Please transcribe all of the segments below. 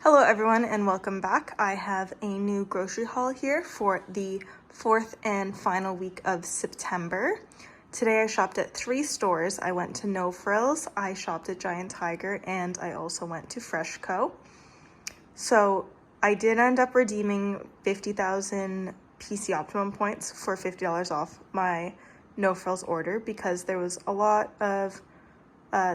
Hello everyone and welcome back. I have a new grocery haul here for the fourth and final week of September. Today I shopped at 3 stores. I went to No Frills, I shopped at Giant Tiger, and I also went to Freshco. So I did end up redeeming 50,000 PC Optimum points for $50 off my No Frills order because there was a lot of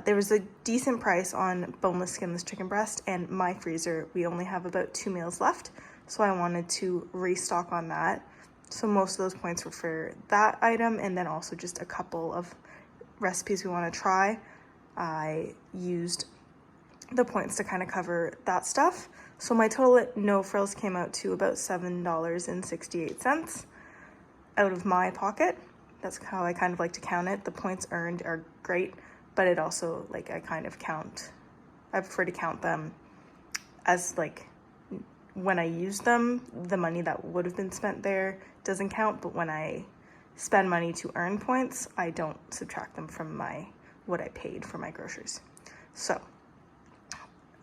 there was a decent price on boneless skinless chicken breast, and my freezer, we only have about 2 meals left, so I wanted to restock on that. So most of those points were for that item, and then also just a couple of recipes we want to try. I used the points to kind of cover that stuff. So my total at No Frills came out to about $7.68 out of my pocket. That's how I kind of like to count it. The points earned are great, but it also, like, I prefer to count them as, like, when I use them, the money that would have been spent there doesn't count, but when I spend money to earn points, I don't subtract them from what I paid for my groceries. So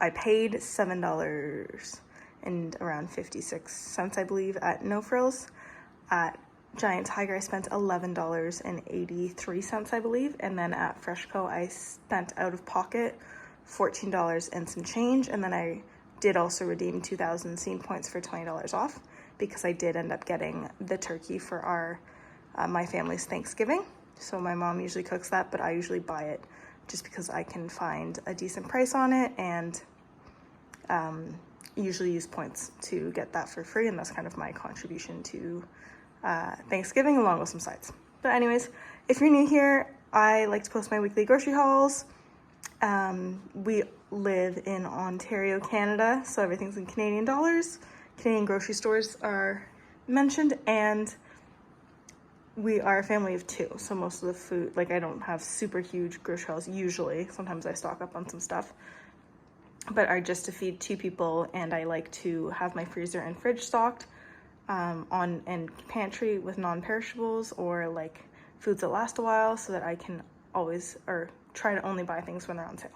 I paid $7 and around 56 cents, I believe, at No Frills. At Giant Tiger, I spent $11.83, I believe, and then at Freshco, I spent out of pocket $14 and some change, and then I did also redeem 2,000 scene points for $20 off because I did end up getting the turkey for my family's Thanksgiving. So my mom usually cooks that, but I usually buy it just because I can find a decent price on it, and usually use points to get that for free, and that's kind of my contribution to Thanksgiving, along with some sides. But anyways, if you're new here, I like to post my weekly grocery hauls. We live in Ontario, Canada, so everything's in Canadian dollars. Canadian grocery stores are mentioned, and we are a family of 2, so most of the food, like, I don't have super huge grocery hauls usually. Sometimes I stock up on some stuff, but are just to feed 2 people, and I like to have my freezer and fridge stocked and pantry with non-perishables or like foods that last a while, so that I can always, or try to only buy things when they're on sale.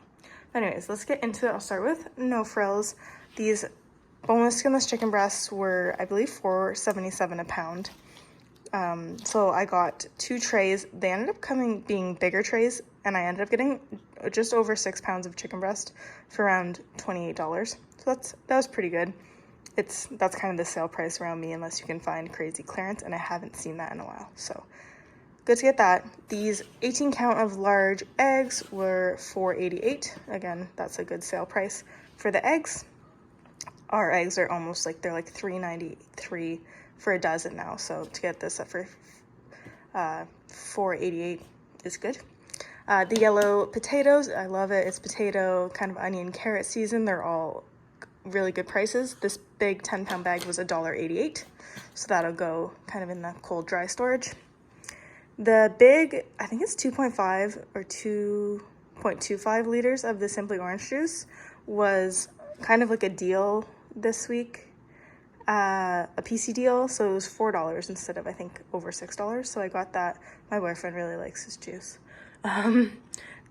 But anyways, let's get into it. I'll start with No Frills. These boneless skinless chicken breasts were, I believe, $4.77 a pound. So I got 2 trays. They ended up being bigger trays, and I ended up getting just over 6 pounds of chicken breast for around $28. So that was pretty good. That's kind of the sale price around me, unless you can find crazy clearance, and I haven't seen that in a while. So good to get that. These 18 count of large eggs were $4.88. Again, that's a good sale price for the eggs. Our eggs are almost like, they're like $3.93 for a dozen now. So to get this for $4.88 is good. The yellow potatoes, I love it. It's potato, kind of onion, carrot season. They're all really good prices. This big 10-pound bag was $1.88, so that'll go kind of in the cold dry storage. The big, I think it's 2.5 or 2.25 liters of the Simply Orange juice was kind of like a deal this week, a PC deal, so it was $4 instead of, I think, over $6, so I got that. My boyfriend really likes his juice.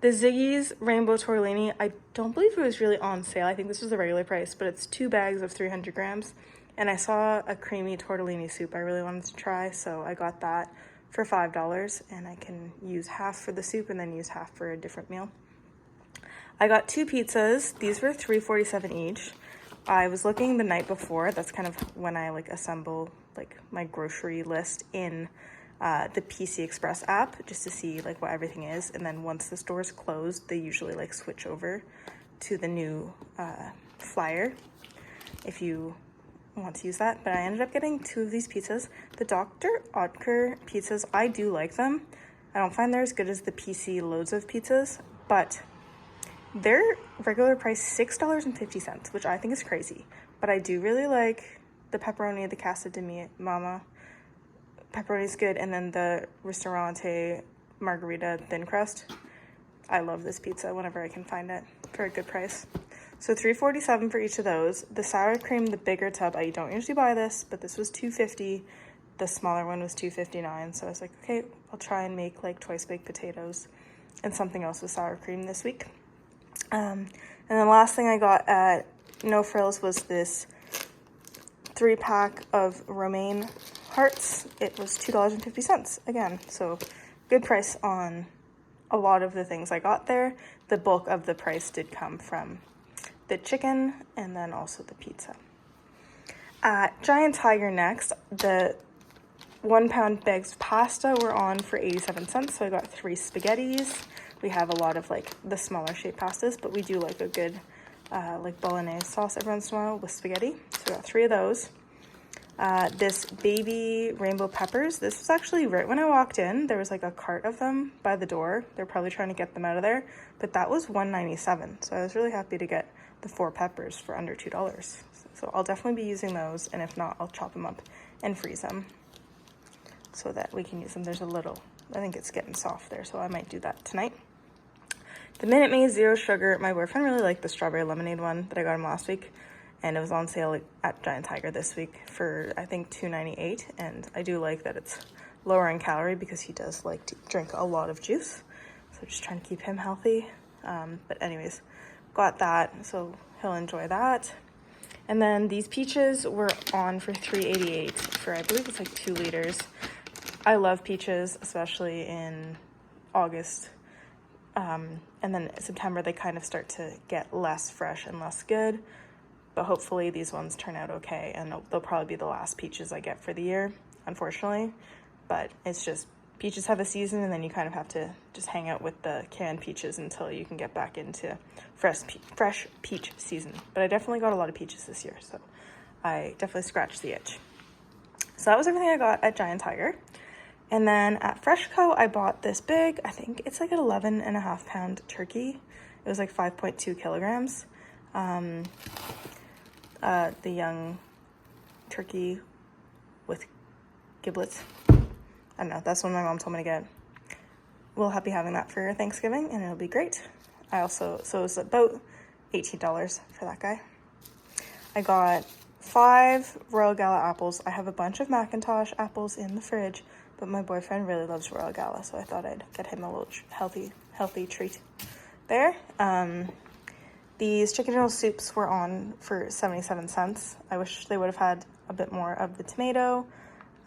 The Ziggy's Rainbow Tortellini, I don't believe it was really on sale. I think this was the regular price, but it's 2 bags of 300 grams. And I saw a creamy tortellini soup I really wanted to try, so I got that for $5, and I can use half for the soup and then use half for a different meal. I got 2 pizzas. These were $3.47 each. I was looking the night before. That's kind of when I assemble my grocery list in the PC Express app, just to see what everything is, and then once the store's closed, they usually switch over to the new flyer if you want to use that. But I ended up getting 2 of these pizzas. The Dr. Oetker pizzas, I do like them. I don't find they're as good as the PC Loads of pizzas, but they're regular price $6.50, which I think is crazy, but I do really like the pepperoni, the Casa de Mama pepperoni is good, and then the Ristorante Margarita thin crust. I love this pizza whenever I can find it for a good price. So $3.47 for each of those. The sour cream, the bigger tub, I don't usually buy this, but this was $2.50. The smaller one was $2.59. So I was like, okay, I'll try and make twice baked potatoes and something else with sour cream this week. And then the last thing I got at No Frills was this 3-pack of romaine hearts. It was $2.50 again, so good price on a lot of the things I got there. The bulk of the price did come from the chicken and then also the pizza. At Giant Tiger next, the 1-pound bags of pasta were on for 87 cents, so I got 3 spaghettis. We have a lot of like the smaller shaped pastas, but we do like a good like bolognese sauce every once in a while with spaghetti. So I got 3 of those. This baby rainbow peppers, this was actually right when I walked in. There was like a cart of them by the door. They're probably trying to get them out of there, but that was $1.97. So I was really happy to get the 4 peppers for under $2. So I'll definitely be using those, and if not, I'll chop them up and freeze them so that we can use them. There's a little, I think it's getting soft there, so I might do that tonight. The Minute Maid Zero Sugar, my boyfriend really liked the strawberry lemonade one that I got him last week, and it was on sale at Giant Tiger this week for, I think, $2.98, and I do like that it's lower in calorie because he does like to drink a lot of juice, so just trying to keep him healthy. But anyways, got that, so he'll enjoy that. And then these peaches were on for $3.88 for, I believe it's like 2 liters. I love peaches, especially in August. And then September, they kind of start to get less fresh and less good. But hopefully these ones turn out okay. And they'll probably be the last peaches I get for the year, unfortunately. But it's just, peaches have a season, and then you kind of have to just hang out with the canned peaches until you can get back into fresh peach season. But I definitely got a lot of peaches this year, so I definitely scratched the itch. So that was everything I got at Giant Tiger. And then at Freshco, I bought this big, I think it's like an 11.5-pound turkey. It was like 5.2 kilograms. The young turkey with giblets. I don't know, that's what my mom told me to get. We'll be having that for Thanksgiving, and it'll be great. So it was about $18 for that guy. I got 5 Royal Gala apples. I have a bunch of Macintosh apples in the fridge, but my boyfriend really loves Royal Gala, so I thought I'd get him a little healthy treat there. These chicken noodle soups were on for 77 cents. I wish they would have had a bit more of the tomato,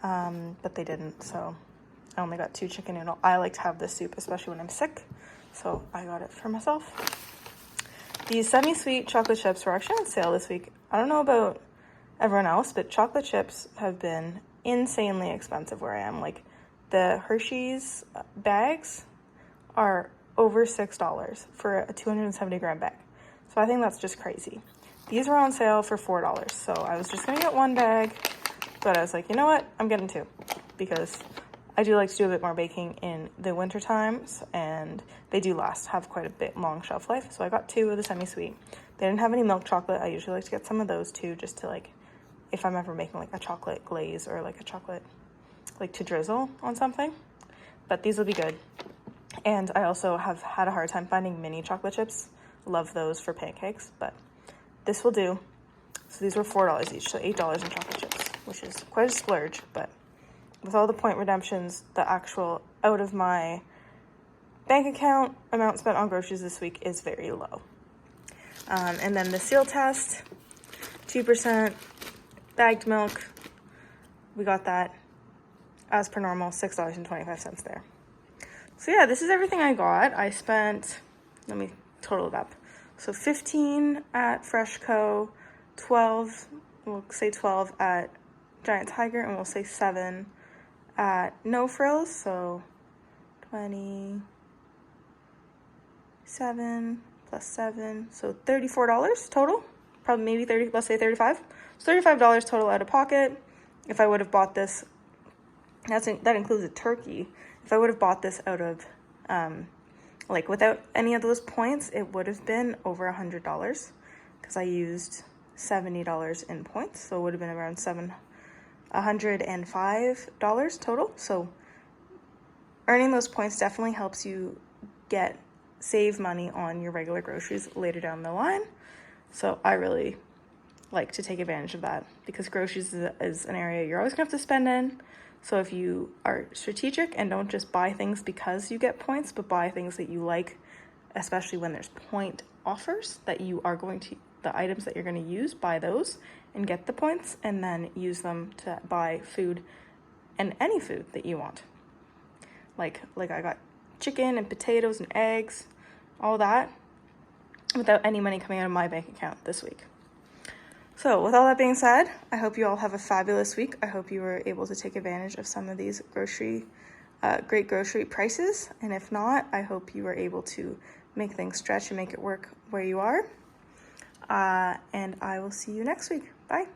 but they didn't, so I only got 2 chicken noodle. I like to have this soup, especially when I'm sick, so I got it for myself. These semi-sweet chocolate chips were actually on sale this week. I don't know about everyone else, but chocolate chips have been insanely expensive where I am. Like, the Hershey's bags are over $6 for a 270 gram bag. So I think that's just crazy. These were on sale for $4. So I was just gonna get 1 bag, but I was like, you know what? I'm getting 2 because I do like to do a bit more baking in the winter times, and they do have quite a bit long shelf life. So I got 2 of the semi-sweet. They didn't have any milk chocolate. I usually like to get some of those too, just to like, if I'm ever making like a chocolate glaze or like a chocolate, like to drizzle on something. But these will be good. And I also have had a hard time finding mini chocolate chips. Love those for pancakes, but this will do. So these were $4 each, so $8 in chocolate chips, which is quite a splurge, but with all the point redemptions, the actual out of my bank account amount spent on groceries this week is very low. And then the seal test, 2% bagged milk. We got that as per normal, $6.25 there. So yeah, this is everything I got. I spent, let me total it up. So 15 at Freshco, 12, we'll say 12 at Giant Tiger, and we'll say 7 at No Frills. So 27 plus 7, so $34 total. Probably maybe 30, let's say 35. So $35 total out of pocket. If I would have bought this, that includes a turkey. If I would have bought this out of, like without any of those points, it would have been over $100 because I used $70 in points. So it would have been around $105 total. So earning those points definitely helps you save money on your regular groceries later down the line. So I really like to take advantage of that because groceries is an area you're always gonna have to spend in. So if you are strategic and don't just buy things because you get points, but buy things that you like especially when there's point offers that you are going to, the items that you're going to use, buy those and get the points, and then use them to buy food and any food that you want. Like I got chicken and potatoes and eggs, all that, without any money coming out of my bank account this week. So with all that being said, I hope you all have a fabulous week. I hope you were able to take advantage of some of these great grocery prices. And if not, I hope you were able to make things stretch and make it work where you are. And I will see you next week. Bye.